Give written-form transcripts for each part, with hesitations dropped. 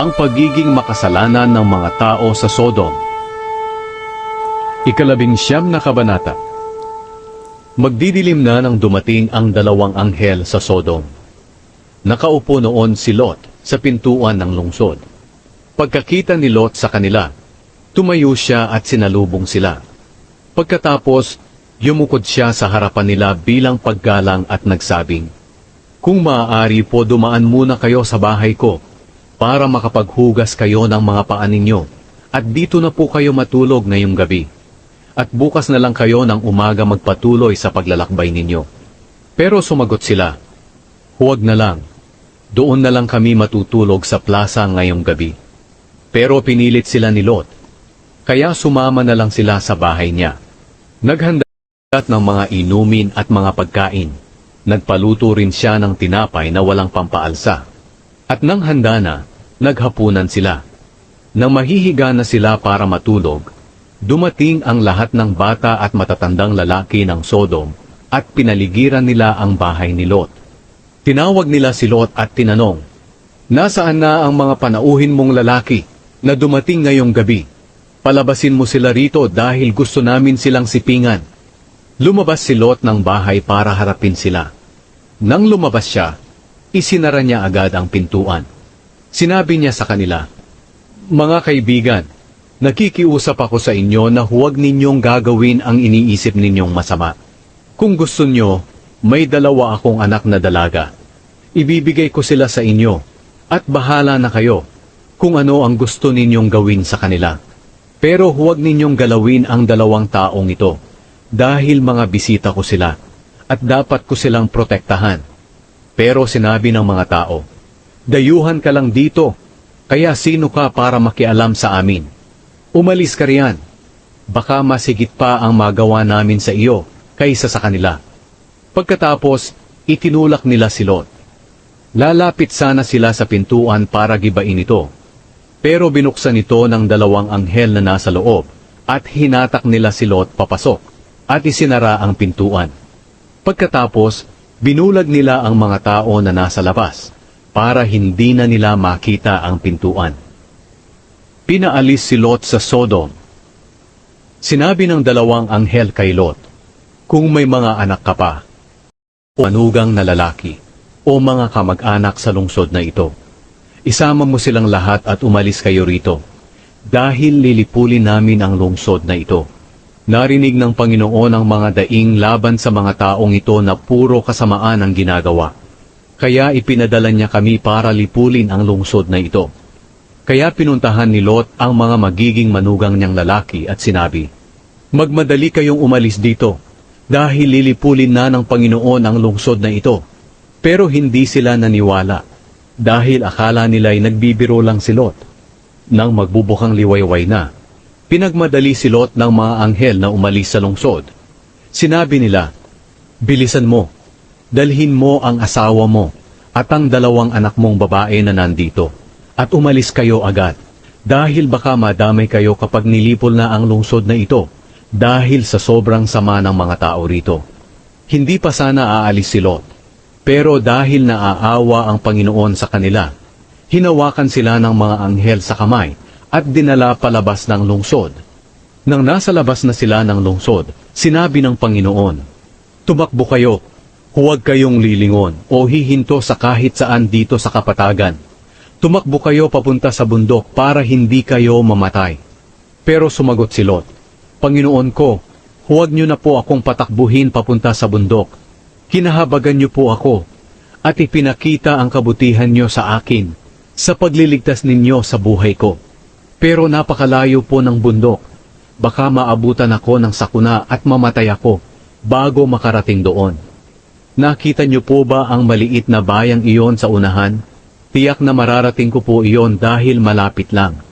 ang pagiging makasalanan ng mga tao sa Sodom. 19 na kabanata. Magdidilim na nang dumating ang dalawang anghel sa Sodom. Nakaupo noon si Lot sa pintuan ng lungsod. Pagkakita ni Lot sa kanila, tumayo siya at sinalubong sila. Pagkatapos, yumukod siya sa harapan nila bilang paggalang at nagsabing, "Kung maaari po dumaan muna kayo sa bahay ko, para makapaghugas kayo ng mga paa ninyo, at dito na po kayo matulog ngayong gabi. At bukas na lang kayo ng umaga magpatuloy sa paglalakbay ninyo." Pero sumagot sila, "Huwag na lang, doon na lang kami matutulog sa plaza ngayong gabi." Pero pinilit sila ni Lot, kaya sumama na lang sila sa bahay niya. Naghanda ng mga inumin at mga pagkain. Nagpaluto rin siya ng tinapay na walang pampaalsa. At nang handa na, naghapunan sila. Nang mahihiga na sila para matulog, dumating ang lahat ng bata at matatandang lalaki ng Sodom at pinaligiran nila ang bahay ni Lot. Tinawag nila si Lot at tinanong, "Nasaan na ang mga panauhin mong lalaki na dumating ngayong gabi? Palabasin mo sila rito dahil gusto namin silang sipingan." Lumabas si Lot ng bahay para harapin sila. Nang lumabas siya, isinara niya agad ang pintuan. Sinabi niya sa kanila, "Mga kaibigan, nakikiusap ako sa inyo na huwag ninyong gagawin ang iniisip ninyong masama. Kung gusto nyo, may dalawa akong anak na dalaga. Ibibigay ko sila sa inyo, at bahala na kayo kung ano ang gusto ninyong gawin sa kanila. Pero huwag ninyong galawin ang dalawang taong ito, dahil mga bisita ko sila, at dapat ko silang protektahan." Pero sinabi ng mga tao, "Dayuhan ka lang dito, kaya sino ka para makialam sa amin? Umalis ka riyan. Baka masigit pa ang magawa namin sa iyo kaysa sa kanila." Pagkatapos, itinulak nila si Lot. Lalapit sana sila sa pintuan para gibain ito. Pero binuksan ito ng dalawang anghel na nasa loob, at hinatak nila si Lot papasok, at isinara ang pintuan. Pagkatapos, binulag nila ang mga tao na nasa labas, para hindi na nila makita ang pintuan. Pinaalis si Lot sa Sodom. Sinabi ng dalawang anghel kay Lot, "Kung may mga anak ka pa, o manugang na lalaki, o mga kamag-anak sa lungsod na ito, isama mo silang lahat at umalis kayo rito, dahil lilipulin namin ang lungsod na ito." Narinig ng Panginoon ang mga daing laban sa mga taong ito na puro kasamaan ang ginagawa. Kaya ipinadala niya kami para lipulin ang lungsod na ito. Kaya pinuntahan ni Lot ang mga magiging manugang niyang lalaki at sinabi, "Magmadali kayong umalis dito, dahil lilipulin na ng Panginoon ang lungsod na ito." Pero hindi sila naniwala, dahil akala nila'y nagbibiro lang si Lot. Nang magbubukang liwayway na, pinagmadali si Lot ng mga anghel na umalis sa lungsod. Sinabi nila, "Bilisan mo, dalhin mo ang asawa mo at ang dalawang anak mong babae na nandito, at umalis kayo agad, dahil baka madamay kayo kapag nilipol na ang lungsod na ito, dahil sa sobrang sama ng mga tao rito." Hindi pa sana aalis si Lot, pero dahil naaawa ang Panginoon sa kanila, hinawakan sila ng mga anghel sa kamay at dinala palabas ng lungsod. Nang nasa labas na sila ng lungsod, sinabi ng Panginoon, "Tumakbo kayo, huwag kayong lilingon o hihinto sa kahit saan dito sa kapatagan. Tumakbo kayo papunta sa bundok para hindi kayo mamatay." Pero sumagot si Lot, "Panginoon ko, huwag niyo na po akong patakbuhin papunta sa bundok. Kinahabagan niyo po ako, at ipinakita ang kabutihan niyo sa akin sa pagliligtas ninyo sa buhay ko. Pero napakalayo po ng bundok. Baka maabutan ako ng sakuna at mamatay ako bago makarating doon. Nakita niyo po ba ang maliit na bayang iyon sa unahan? Tiyak na mararating ko po iyon dahil malapit lang.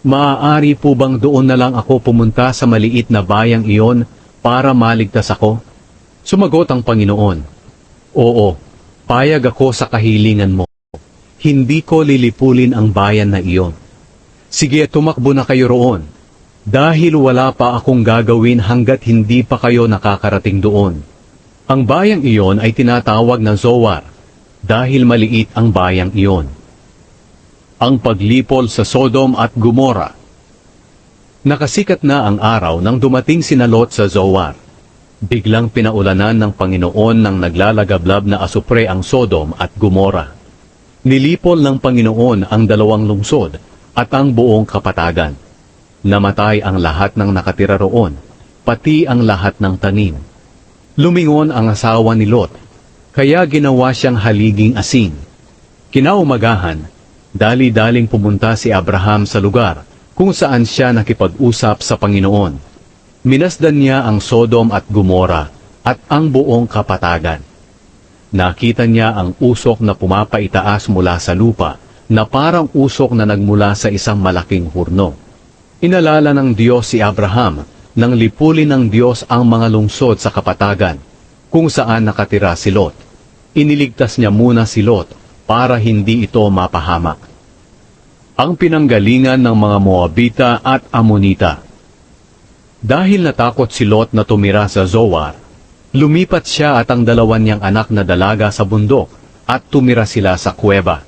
Maaari po bang doon na lang ako pumunta sa maliit na bayang iyon para maligtas ako?" Sumagot ang Panginoon, "Oo, payag ako sa kahilingan mo. Hindi ko lilipulin ang bayan na iyon. Sige, tumakbo na kayo roon, dahil wala pa akong gagawin hanggat hindi pa kayo nakakarating doon." Ang bayang iyon ay tinatawag na Zoar, dahil maliit ang bayang iyon. Ang paglipol sa Sodom at Gomora. Nakasikat na ang araw nang dumating sina Lot sa Zoar. Biglang pinaulanan ng Panginoon ng naglalagablab na asupre ang Sodom at Gomora. Nilipol ng Panginoon ang 2 lungsod at ang buong kapatagan. Namatay ang lahat ng nakatira roon, pati ang lahat ng tanim. Lumingon ang asawa ni Lot, kaya ginawa siyang haliging asin. Kinaumagahan, dali-daling pumunta si Abraham sa lugar kung saan siya nakipag-usap sa Panginoon. Minasdan niya ang Sodom at Gomora at ang buong kapatagan. Nakita niya ang usok na pumapaitaas mula sa lupa na parang usok na nagmula sa isang malaking hurno. Inalala ng Diyos si Abraham nang lipulin ng Diyos ang mga lungsod sa kapatagan kung saan nakatira si Lot. Iniligtas niya muna si Lot para hindi ito mapahamak. Ang pinanggalingan ng mga Moabita at Amonita. Dahil natakot si Lot na tumira sa Zoar, lumipat siya at ang 2 niyang anak na dalaga sa bundok at tumira sila sa kuweba.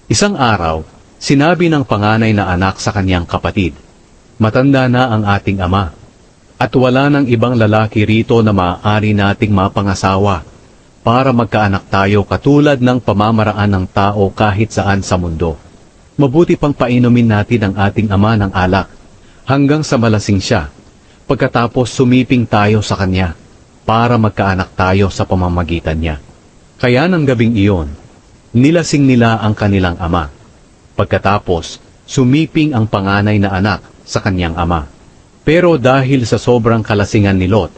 Isang araw, sinabi ng panganay na anak sa kanyang kapatid, "Matanda na ang ating ama, at wala ng ibang lalaki rito na maaari nating mapangasawa para magkaanak tayo katulad ng pamamaraan ng tao kahit saan sa mundo. Mabuti pang painumin natin ang ating ama ng alak hanggang sa malasing siya. Pagkatapos sumiping tayo sa kanya para magkaanak tayo sa pamamagitan niya." Kaya ng gabing iyon, nilasing nila ang kanilang ama. Pagkatapos, sumiping ang panganay na anak sa kanyang ama. Pero dahil sa sobrang kalasingan ni Lot,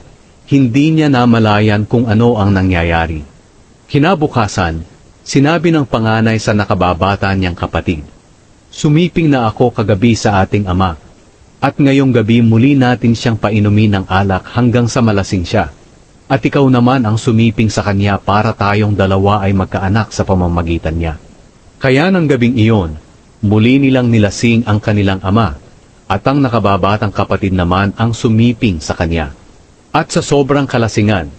hindi niya namalayan kung ano ang nangyayari. Kinabukasan, sinabi ng panganay sa nakababata niyang kapatid, "Sumiping na ako kagabi sa ating ama, at ngayong gabi muli natin siyang painumin ng alak hanggang sa malasing siya. At ikaw naman ang sumiping sa kanya para tayong dalawa ay magkaanak sa pamamagitan niya." Kaya ng gabing iyon, muli nilang nilasing ang kanilang ama, at ang nakababatang kapatid naman ang sumiping sa kanya. At sa sobrang kalasingan,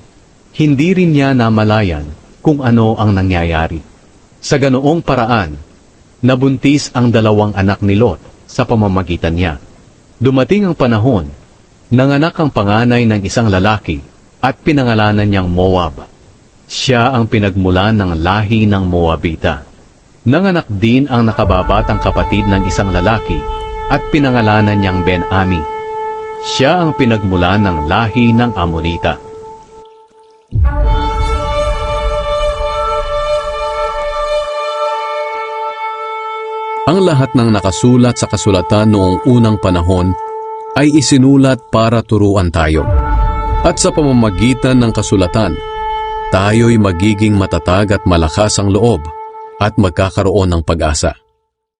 hindi rin niya namalayan kung ano ang nangyayari. Sa ganoong paraan, nabuntis ang 2 anak ni Lot sa pamamagitan niya. Dumating ang panahon, nanganak ang panganay ng isang lalaki at pinangalanan niyang Moab. Siya ang pinagmulan ng lahi ng Moabita. Nanganak din ang nakababatang kapatid ng isang lalaki at pinangalanan niyang Ben-Ami. Siya ang pinagmulan ng lahi ng Amonita. Ang lahat ng nakasulat sa kasulatan noong unang panahon ay isinulat para turuan tayo. At sa pamamagitan ng kasulatan, tayo'y magiging matatag at malakas ang loob at magkakaroon ng pag-asa.